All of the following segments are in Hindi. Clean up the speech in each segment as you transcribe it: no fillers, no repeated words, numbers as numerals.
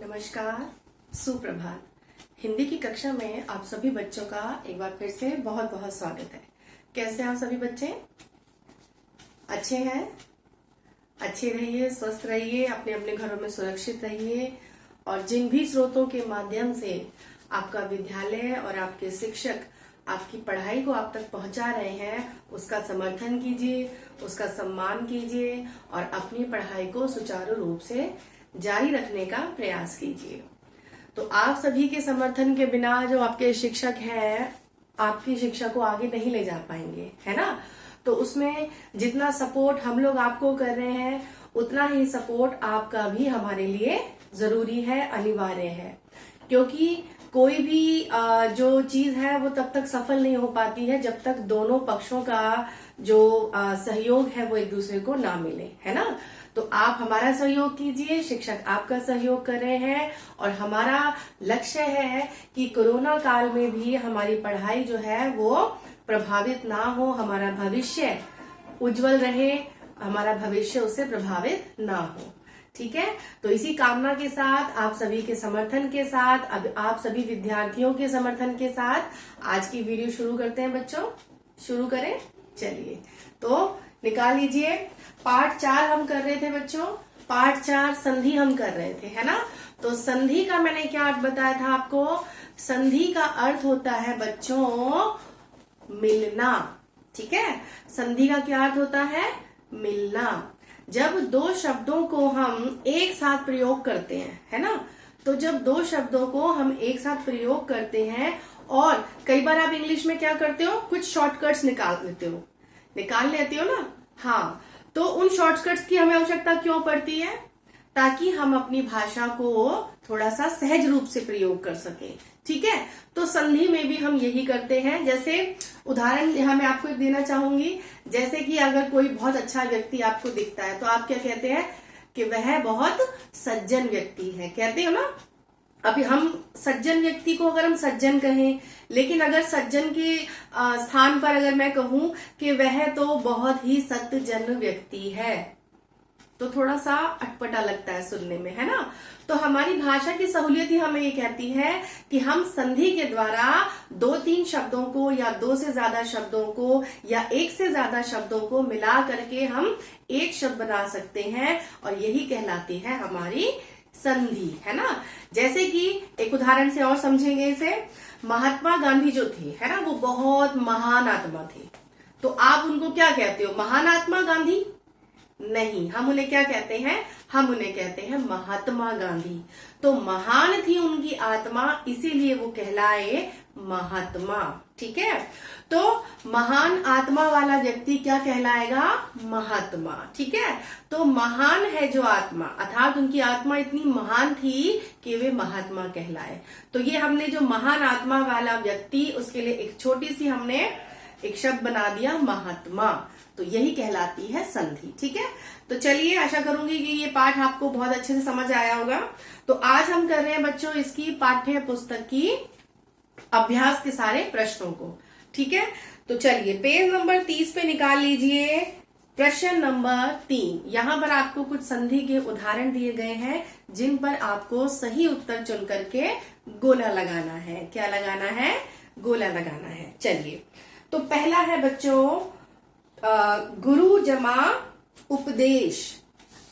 नमस्कार, सुप्रभात। हिंदी की कक्षा में आप सभी बच्चों का एक बार फिर से बहुत बहुत स्वागत है। कैसे हैं आप सभी बच्चे? अच्छे हैं? अच्छे रहिए, स्वस्थ रहिए, अपने अपने घरों में सुरक्षित रहिए और जिन भी स्रोतों के माध्यम से आपका विद्यालय और आपके शिक्षक आपकी पढ़ाई को आप तक पहुंचा रहे हैं, उसका समर्थन कीजिए, उसका सम्मान कीजिए और अपनी पढ़ाई को सुचारू रूप से जारी रखने का प्रयास कीजिए। तो आप सभी के समर्थन के बिना जो आपके शिक्षक हैं, आपकी शिक्षा को आगे नहीं ले जा पाएंगे, है ना? तो उसमें जितना सपोर्ट हम लोग आपको कर रहे हैं, उतना ही सपोर्ट आपका भी हमारे लिए जरूरी है, अनिवार्य है। क्योंकि कोई भी जो चीज है वो तब तक सफल नहीं हो पाती है जब तक दोनों पक्षों का जो सहयोग है वो एक दूसरे को ना मिले, है ना? तो आप हमारा सहयोग कीजिए, शिक्षक आपका सहयोग कर रहे हैं और हमारा लक्ष्य है कि कोरोना काल में भी हमारी पढ़ाई जो है वो प्रभावित ना हो, हमारा भविष्य उज्जवल रहे, हमारा भविष्य उससे प्रभावित ना हो। ठीक है? तो इसी कामना के साथ, आप सभी के समर्थन के साथ, अब आप सभी विद्यार्थियों के समर्थन के साथ आज की वीडियो शुरू करते हैं बच्चों। शुरू करें? चलिए, तो निकाल लीजिए। पाठ 4 हम कर रहे थे बच्चों। पाठ 4 संधि हम कर रहे थे, है ना? तो संधि का मैंने क्या अर्थ बताया था आपको? संधि का अर्थ होता है बच्चों मिलना। ठीक है? संधि का क्या अर्थ होता है? मिलना। जब दो शब्दों को हम एक साथ प्रयोग करते हैं, है ना? तो जब दो शब्दों को हम एक साथ प्रयोग करते हैं और कई बार आप इंग्लिश में क्या करते हो, कुछ शॉर्टकट्स निकाल लेते हो ना? हाँ, तो उन शॉर्टकट्स की हमें आवश्यकता क्यों पड़ती है? ताकि हम अपनी भाषा को थोड़ा सा सहज रूप से प्रयोग कर सके। ठीक है? तो संधि में भी हम यही करते हैं। जैसे उदाहरण यहाँ मैं आपको देना चाहूंगी, जैसे कि अगर कोई बहुत अच्छा व्यक्ति आपको दिखता है तो आप क्या कहते हैं कि वह बहुत सज्जन व्यक्ति है, कहते हो ना? अभी हम सज्जन व्यक्ति को अगर हम सज्जन कहें, लेकिन अगर सज्जन के स्थान पर अगर मैं कहूं कि वह तो बहुत ही सत्यजन व्यक्ति है, तो थोड़ा सा अटपटा लगता है सुनने में, है ना? तो हमारी भाषा की सहूलियत ही हमें ये कहती है कि हम संधि के द्वारा 2-3 शब्दों को या 2 से ज्यादा शब्दों को या 1 से ज्यादा शब्दों को मिला करके हम एक शब्द बना सकते हैं और यही कहलाती है हमारी संधि, है ना? जैसे कि एक उदाहरण से और समझेंगे इसे। महात्मा गांधी जो थे, है ना, वो बहुत महान आत्मा थे। तो आप उनको क्या कहते हो? महान आत्मा गांधी? नहीं, हम उन्हें क्या कहते हैं? हम उन्हें कहते हैं महात्मा गांधी। तो महान थी उनकी आत्मा, इसीलिए वो कहलाए महात्मा। ठीक है? तो महान आत्मा वाला व्यक्ति क्या कहलाएगा? महात्मा। ठीक है? तो महान है जो आत्मा, अर्थात उनकी आत्मा इतनी महान थी कि वे महात्मा कहलाए। तो ये हमने जो महान आत्मा वाला व्यक्ति, उसके लिए एक छोटी सी हमने एक शब्द बना दिया, महात्मा। तो यही कहलाती है संधि। ठीक है? तो चलिए, आशा करूंगी कि ये पाठ आपको बहुत अच्छे से समझ आया होगा। तो आज हम कर रहे हैं बच्चों इसकी पाठ्य पुस्तक की अभ्यास के सारे प्रश्नों को। ठीक है? तो चलिए, पेज नंबर 30 पे निकाल लीजिए प्रश्न नंबर 3। यहाँ पर आपको कुछ संधि के उदाहरण दिए गए हैं जिन पर आपको सही उत्तर चुन करके गोला लगाना है। क्या लगाना है? गोला लगाना है। चलिए, तो पहला है बच्चों गुरु जमा उपदेश,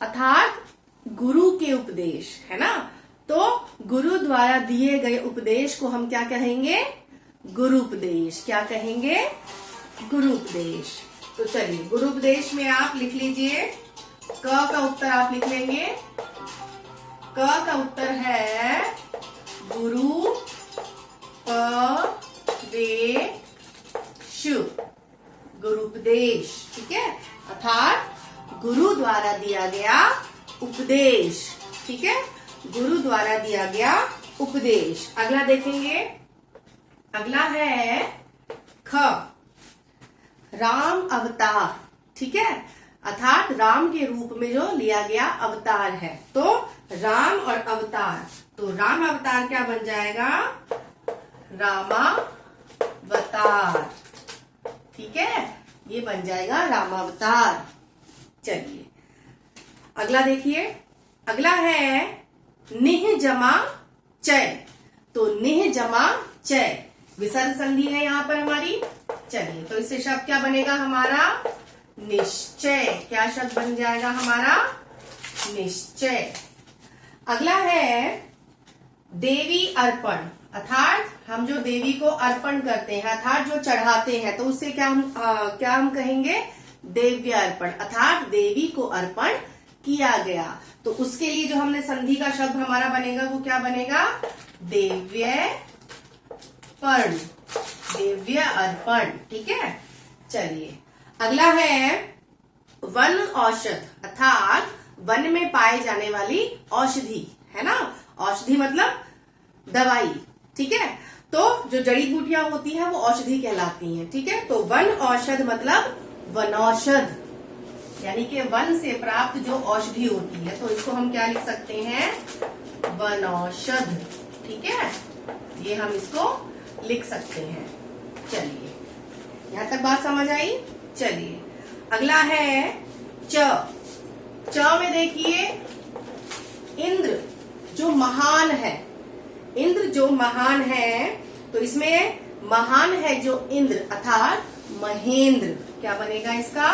अर्थात गुरु के उपदेश, है ना? तो गुरु द्वारा दिए गए उपदेश को हम क्या कहेंगे? गुरु उपदेश। क्या कहेंगे? गुरु उपदेश। तो चलिए, गुरु उपदेश में आप लिख लीजिए, क का उत्तर आप लिख लेंगे। क का उत्तर है गुरु उपदेश, गुरुपदेश। ठीक है? अर्थात गुरु द्वारा दिया गया उपदेश। ठीक है? गुरु द्वारा दिया गया उपदेश। अगला देखेंगे, अगला है ख, राम अवतार। ठीक है? अर्थात राम के रूप में जो लिया गया अवतार है। तो राम और अवतार, तो राम अवतार क्या बन जाएगा? रामावतार। ठीक है? ये बन जाएगा रामावतार। चलिए, अगला देखिए, अगला है निह जमा चय, तो निह जमा चय विसर्ग संधि है यहां पर हमारी। चलिए, तो इससे शब्द क्या बनेगा हमारा? निश्चय। क्या शब्द बन जाएगा हमारा? निश्चय। अगला है देवी अर्पण, अर्थात हम जो देवी को अर्पण करते हैं, अर्थात जो चढ़ाते हैं, तो उससे क्या हम कहेंगे? देव्य अर्पण, अर्थात देवी को अर्पण किया गया। तो उसके लिए जो हमने संधि का शब्द हमारा बनेगा वो क्या बनेगा? देव्य पर्ण, देव्य अर्पण। ठीक है। चलिए, अगला है वन औषध, अर्थात वन में पाए जाने वाली औषधि, है ना? औषधि मतलब दवाई। ठीक है। तो जो जड़ी बूटियां होती हैं वो औषधि कहलाती हैं। ठीक है। तो वन औषध मतलब वनौषध, यानी कि वन से प्राप्त जो औषधि होती है, तो इसको हम क्या लिख सकते हैं? वनौषध। ठीक है, ये हम इसको लिख सकते हैं। चलिए, यहां तक बात समझ आई? चलिए, अगला है च। च में देखिए इंद्र जो महान है, इंद्र जो महान है, तो इसमें महान है जो इंद्र, अर्थात महेंद्र। क्या बनेगा इसका?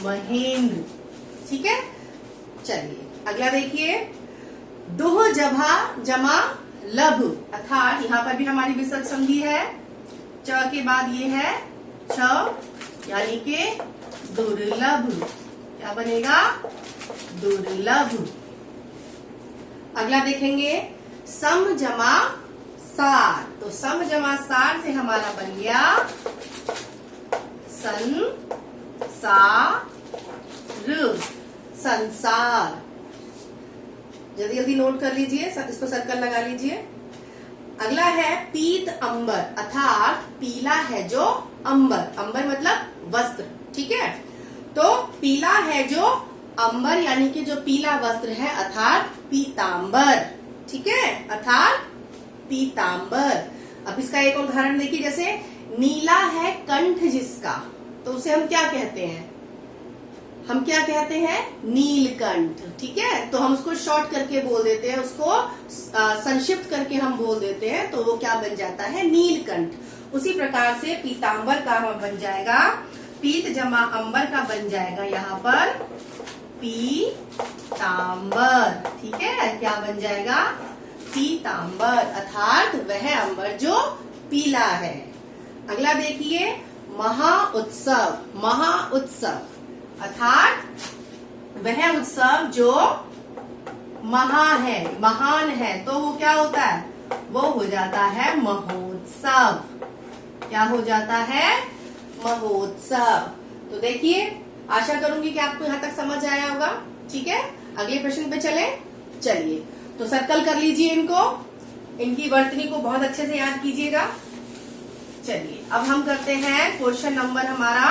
महेंद्र। ठीक है। चलिए, अगला देखिए दुह जभा जमा लभ, अर्थात यहां पर भी हमारी विसर्ग संधि है। च के बाद ये है छ, यानी कि दुर्लभ। क्या बनेगा? दुर्लभ। अगला देखेंगे सम जमा सार, तो सम जमा सार से हमारा बन गया संसार। जल्दी जल्दी नोट कर लीजिए, इसको सर्कल लगा लीजिए। अगला है पीत अंबर, अर्थात पीला है जो अंबर, अंबर मतलब वस्त्र। ठीक है। तो पीला है जो अंबर, यानी कि जो पीला वस्त्र है, अर्थात पीतांबर। ठीक है, अर्थात पीतांबर। अब इसका एक और उदाहरण देखिए, जैसे नीला है कंठ जिसका, तो उसे हम क्या कहते हैं? हम क्या कहते हैं? नीलकंठ। ठीक है। तो हम उसको शॉर्ट करके बोल देते हैं, उसको संक्षिप्त करके हम बोल देते हैं, तो वो क्या बन जाता है? नीलकंठ। उसी प्रकार से पीतांबर का हम बन जाएगा, पीत जमा अंबर का बन जाएगा यहाँ पर पीतांबर। ठीक है। क्या बन जाएगा? पीतांबर, अर्थात वह अंबर जो पीला है। अगला देखिए महाउत्सव, महाउत्सव अर्थात वह उत्सव जो महान है, तो वो क्या होता है? वो हो जाता है महोत्सव। क्या हो जाता है? महोत्सव। तो देखिए, आशा करूंगी कि आपको यहां तक समझ आया होगा। ठीक है। अगले प्रश्न पे चलिए, तो सर्कल कर लीजिए इनको, इनकी वर्तनी को बहुत अच्छे से याद कीजिएगा। चलिए, अब हम करते हैं क्वेश्चन नंबर हमारा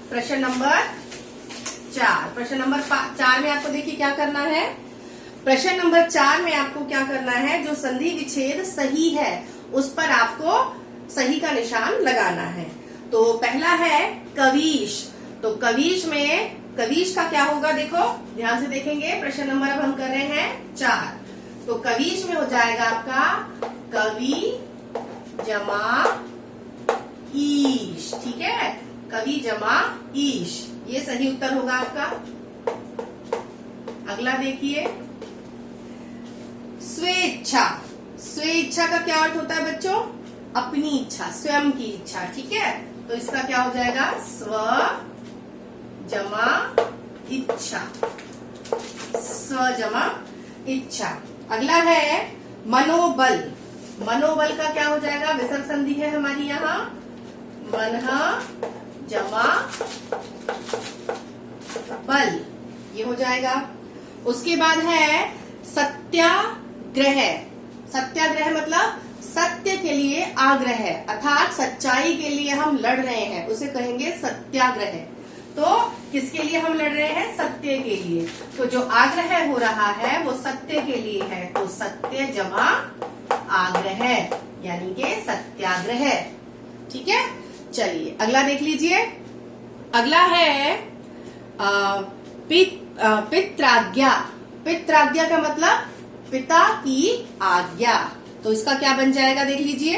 प्रश्न नंबर 4। प्रश्न नंबर 4 में आपको देखिए क्या करना है। प्रश्न नंबर 4 में आपको क्या करना है? जो संधि विच्छेद सही है उस पर आपको सही का निशान लगाना है। तो पहला है कवीश, तो कवीश में कवीश का क्या होगा? देखो ध्यान से देखेंगे। प्रश्न नंबर अब हम कर रहे हैं 4, तो कवीश में हो जाएगा आपका कवि जमा ईश। ठीक है, कवि जमा ईश, ये सही उत्तर होगा आपका। अगला देखिए स्वेच्छा। स्वेच्छा का क्या अर्थ होता है बच्चों? अपनी इच्छा, स्वयं की इच्छा। ठीक है, तो इसका क्या हो जाएगा? स्व जमा इच्छा, स्व जमा इच्छा। अगला है मनोबल। मनोबल का क्या हो जाएगा? विसर्ग संधि है हमारी यहाँ, मन जमा बल, ये हो जाएगा। उसके बाद है सत्याग्रह। सत्याग्रह मतलब सत्य के लिए आग्रह, अर्थात सच्चाई के लिए हम लड़ रहे हैं, उसे कहेंगे सत्याग्रह। तो किसके लिए हम लड़ रहे हैं? सत्य के लिए। तो जो आग्रह हो रहा है वो सत्य के लिए है, तो सत्य जमा आग्रह, यानी कि सत्याग्रह। ठीक है। चलिए, अगला देख लीजिए। अगला है पित्राज्ञा। पित्राज्ञा का मतलब पिता की आज्ञा। तो इसका क्या बन जाएगा देख लीजिए,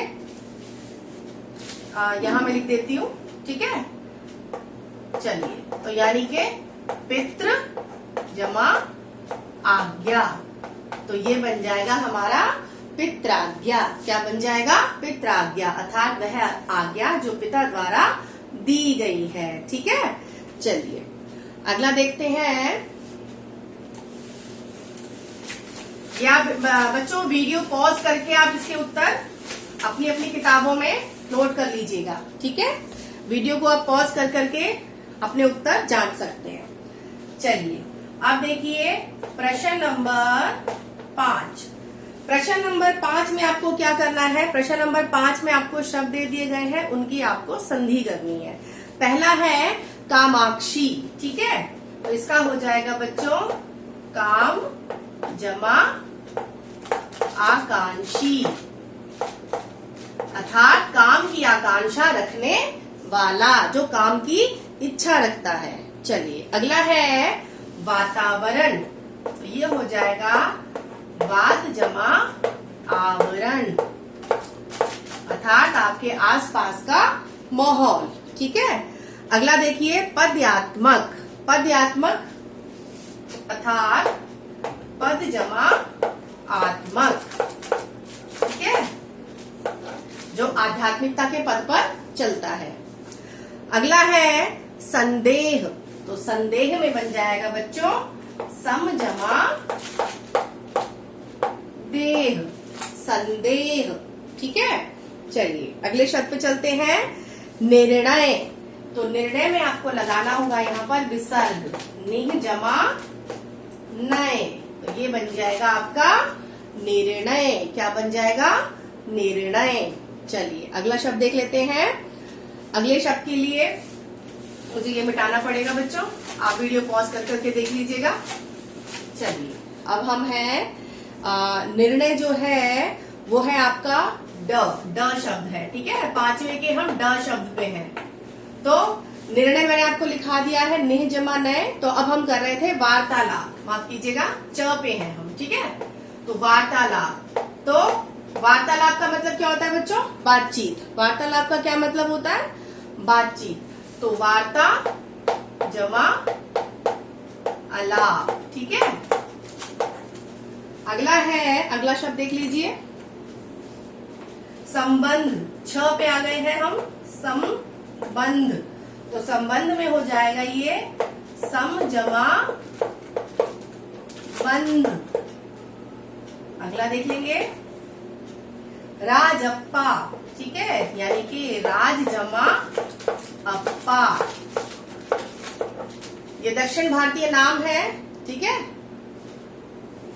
यहां मैं लिख देती हूं, ठीक है। चलिए, तो यानी के पितृ जमा आज्ञा, तो ये बन जाएगा हमारा पित्राज्ञा। क्या बन जाएगा? पित्राज्ञा, अर्थात वह आज्ञा जो पिता द्वारा दी गई है, ठीक है। चलिए अगला देखते हैं। या बच्चों वीडियो पॉज करके आप इसके उत्तर अपनी अपनी किताबों में नोट कर लीजिएगा, ठीक है। वीडियो को आप पॉज कर करके अपने उत्तर जांच सकते हैं। चलिए अब देखिए प्रश्न नंबर 5। प्रश्न नंबर 5 में आपको क्या करना है? प्रश्न नंबर 5 में आपको शब्द दे दिए गए हैं, उनकी आपको संधि करनी है। पहला है कामाक्षी, ठीक है। तो इसका हो जाएगा बच्चों काम जमा आकांक्षी, अर्थात काम की आकांक्षा रखने वाला, जो काम की इच्छा रखता है। चलिए अगला है वातावरण, तो ये हो जाएगा वात जमा आवरण, अर्थात आपके आसपास का माहौल, ठीक है। अगला देखिए पदयात्मक। पदयात्मक अर्थात पद जमा आत्मक, ठीक है, जो आध्यात्मिकता के पद पर चलता है। अगला है संदेह, तो संदेह में बन जाएगा बच्चों सम जमा देह, संदेह, ठीक है। चलिए अगले शब्द पे चलते हैं निर्णय। तो निर्णय में आपको लगाना होगा यहाँ पर विसर्ग, निह जमा नय, तो ये बन जाएगा आपका निर्णय। क्या बन जाएगा? निर्णय। चलिए अगला शब्द देख लेते हैं। अगले शब्द के लिए मुझे ये मिटाना पड़ेगा बच्चों, आप वीडियो पॉज कर करके देख लीजिएगा। चलिए अब हम हैं निर्णय जो है वो है आपका ड शब्द है, ठीक है। 5वें के हम ड शब्द पे हैं। तो निर्णय मैंने आपको लिखा दिया है निह जमा नय। तो अब हम कर रहे थे वार्तालाप, माफ कीजिएगा च पे हैं हम, ठीक है। तो वार्तालाप, तो वार्तालाप का मतलब क्या होता है बच्चों? बातचीत। वार्तालाप का क्या मतलब होता है? बातचीत। तो वार्ता जमा अलाप, ठीक है। अगला शब्द देख लीजिए संबंध। छ पे आ गए हैं हम, संबंध। तो संबंध में हो जाएगा ये सम जमा बंध। अगला देख लेंगे राजप्पा, ठीक है, यानी कि राज जमा अप्पा। ये दक्षिण भारतीय नाम है, ठीक है।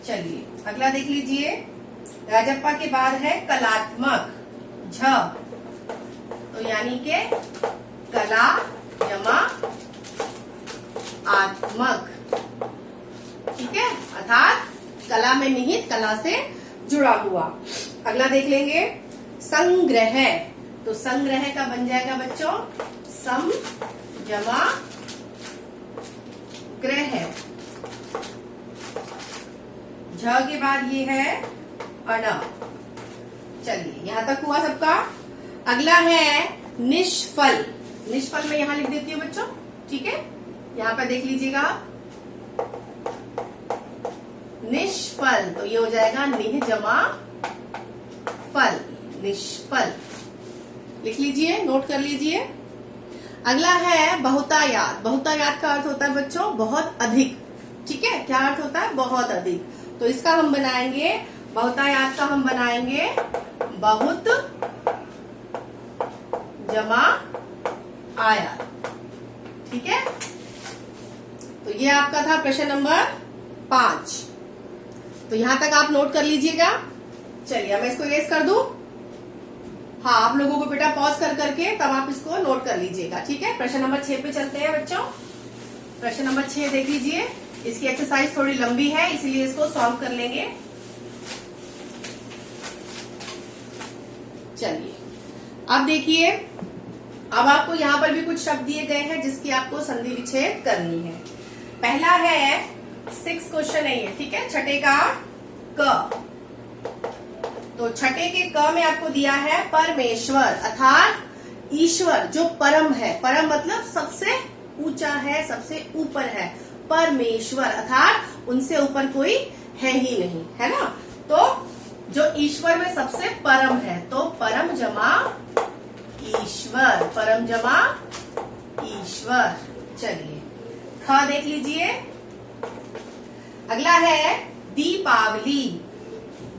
चलिए अगला देख लीजिए, राजप्पा के बाद है कलात्मक, झ, तो यानी के कला जमा आत्मक, ठीक है, अर्थात कला में निहित, कला से जुड़ा हुआ। अगला देख लेंगे संग्रह। तो संग्रह का बन जाएगा बच्चों सम जमा ग्रह, झ के बाद ये है अण। चलिए यहां तक हुआ सबका। अगला है निष्फल। निष्फल में यहां लिख देती हूँ बच्चों, ठीक है, यहां पर देख लीजिएगा निष्फल। तो ये हो जाएगा निह जमा फल, निष्फल। लिख लीजिए, नोट कर लीजिए। अगला है बहुतायात। बहुतायात का अर्थ होता है बच्चों बहुत अधिक, ठीक है। क्या अर्थ होता है? बहुत अधिक। तो इसका हम बनाएंगे, बहुतायात का हम बनाएंगे बहुत जमा आयात, ठीक है। तो ये आपका था प्रश्न नंबर 5। तो यहां तक आप नोट कर लीजिएगा। चलिए अब मैं इसको इरेज कर दूं। हाँ, आप लोगों को बेटा पॉज कर करके तब आप इसको नोट कर लीजिएगा, ठीक है। प्रश्न नंबर 6 पे चलते हैं बच्चों। प्रश्न नंबर 6 देख लीजिए। इसकी एक्सरसाइज थोड़ी लंबी है, इसीलिए इसको सॉल्व कर लेंगे। चलिए अब देखिए अब आपको यहाँ पर भी कुछ शब्द दिए गए हैं जिसकी आपको संधि विच्छेद करनी है। पहला है 6 क्वेश्चन है ये, ठीक है, छठे का क। तो छठे के क में आपको दिया है परमेश्वर अर्थात ईश्वर जो परम है, परम मतलब सबसे ऊंचा है, सबसे ऊपर है। परमेश्वर अर्थात उनसे ऊपर कोई है ही नहीं, है ना। तो जो ईश्वर में सबसे परम है, तो परम जमा ईश्वर, परम जमा ईश्वर। चलिए ख देख लीजिए। अगला है दीपावली।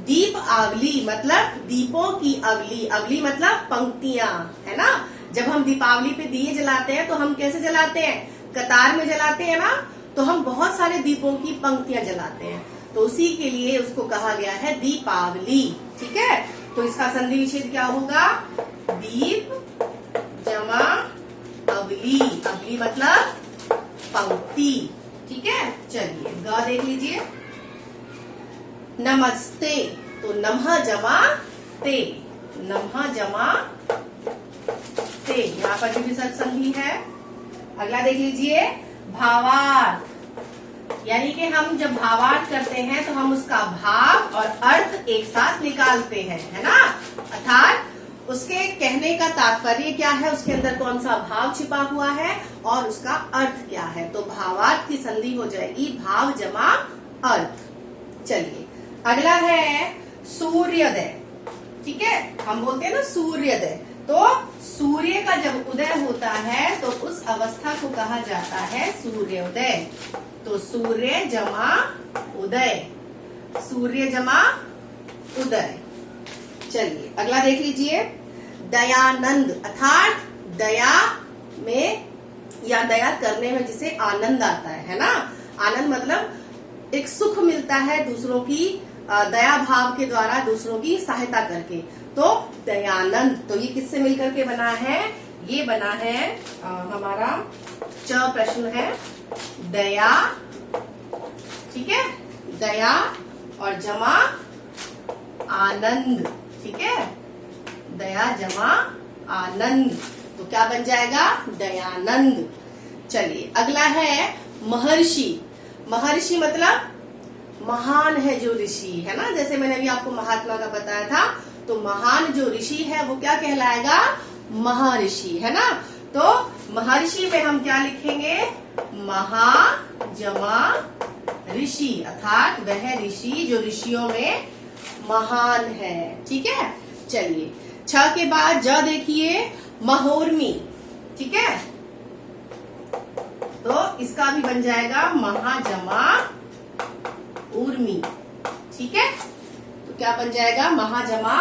दीप आवली मतलब दीपों की अवली, अवली मतलब पंक्तियां, है ना। जब हम दीपावली पे दिए जलाते हैं तो हम कैसे जलाते हैं, कतार में जलाते हैं ना। तो हम बहुत सारे दीपों की पंक्तियां जलाते हैं, तो उसी के लिए उसको कहा गया है दीपावली, ठीक है। तो इसका संधि विच्छेद क्या होगा, दीप जमा अवली, अवली मतलब पंक्ति, ठीक है। चलिए ग देख लीजिए। नमस्ते, तो नमः जमा ते, नमः जमा ते, यहाँ पर भी विसर्ग संधि है। अगला देख लीजिए भावार्थ, यानी कि हम जब भावार्थ करते हैं तो हम उसका भाव और अर्थ एक साथ निकालते हैं, है ना। अर्थात उसके कहने का तात्पर्य क्या है, उसके अंदर कौन सा भाव छिपा हुआ है और उसका अर्थ क्या है। तो भावार्थ की संधि हो जाएगी भाव जमा अर्थ। चलिए अगला है सूर्योदय, ठीक है, हम बोलते हैं ना सूर्योदय। तो सूर्य का जब उदय होता है तो उस अवस्था को कहा जाता है सूर्योदय। तो सूर्य जमा उदय, सूर्य जमा उदय। चलिए अगला देख लीजिए दयानंद, अर्थात दया में या दया करने में जिसे आनंद आता है ना। आनंद मतलब एक सुख मिलता है दूसरों की दया भाव के द्वारा, दूसरों की सहायता करके। तो दयानंद, तो ये किससे मिलकर के बना है, ये बना है हमारा च प्रश्न है दया, ठीक है, दया और जमा आनंद, ठीक है, दया जमा आनंद, तो क्या बन जाएगा दयानंद। चलिए अगला है महर्षि। महर्षि मतलब महान है जो ऋषि, है ना। जैसे मैंने अभी आपको महात्मा का बताया था, तो महान जो ऋषि है वो क्या कहलाएगा, महर्षि, है ना। तो महर्षि में हम क्या लिखेंगे, महा जमा ऋषि, अर्थात वह ऋषि जो ऋषियों में महान है, ठीक है। चलिए छ के बाद ज देखिए महोर्मी, ठीक है, तो इसका भी बन जाएगा महाजमा उर्मी, ठीक है। तो क्या बन जाएगा महाजमा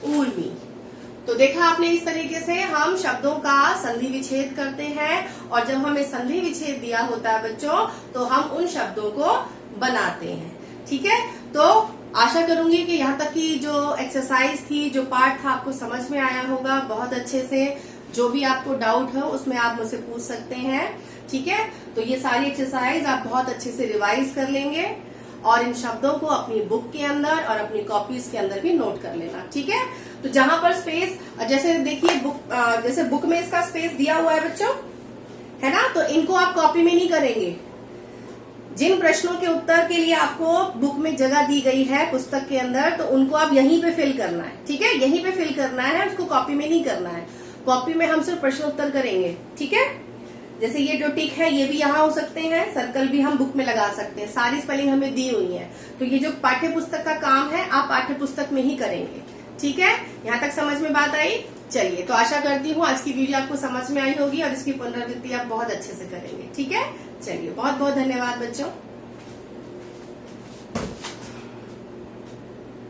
उर्मी। तो देखा आपने, इस तरीके से हम शब्दों का संधि विच्छेद करते हैं, और जब हमें संधि विच्छेद दिया होता है बच्चों तो हम उन शब्दों को बनाते हैं, ठीक है। तो आशा करूंगी कि यहाँ तक की जो एक्सरसाइज थी, जो पार्ट था, आपको समझ में आया होगा बहुत अच्छे से। जो भी आपको डाउट है उसमें आप मुझसे पूछ सकते हैं, ठीक है। तो ये सारी एक्सरसाइज आप बहुत अच्छे से रिवाइज कर लेंगे और इन शब्दों को अपनी बुक के अंदर और अपनी कॉपीज के अंदर भी नोट कर लेना, ठीक है। तो जहां पर स्पेस, जैसे देखिए जैसे बुक में इसका स्पेस दिया हुआ है बच्चों, है ना, तो इनको आप कॉपी में नहीं करेंगे। जिन प्रश्नों के उत्तर के लिए आपको बुक में जगह दी गई है पुस्तक के अंदर, तो उनको आप यहीं पे फिल करना है, ठीक है, यहीं पे फिल करना है, उसको कॉपी में नहीं करना है। कॉपी में हम सिर्फ प्रश्न उत्तर करेंगे, ठीक है। जैसे ये जो टिक है ये भी यहाँ हो सकते हैं, सर्कल भी हम बुक में लगा सकते हैं, सारी स्पेलिंग हमें दी हुई है। तो ये जो पाठ्य पुस्तक का काम है आप पाठ्य पुस्तक में ही करेंगे, ठीक है। यहाँ तक समझ में बात आई। चलिए, तो आशा करती हूँ आज की वीडियो आपको समझ में आई होगी और इसकी पुनरावृत्ति आप बहुत अच्छे से करेंगे, ठीक है। चलिए, बहुत बहुत धन्यवाद बच्चों।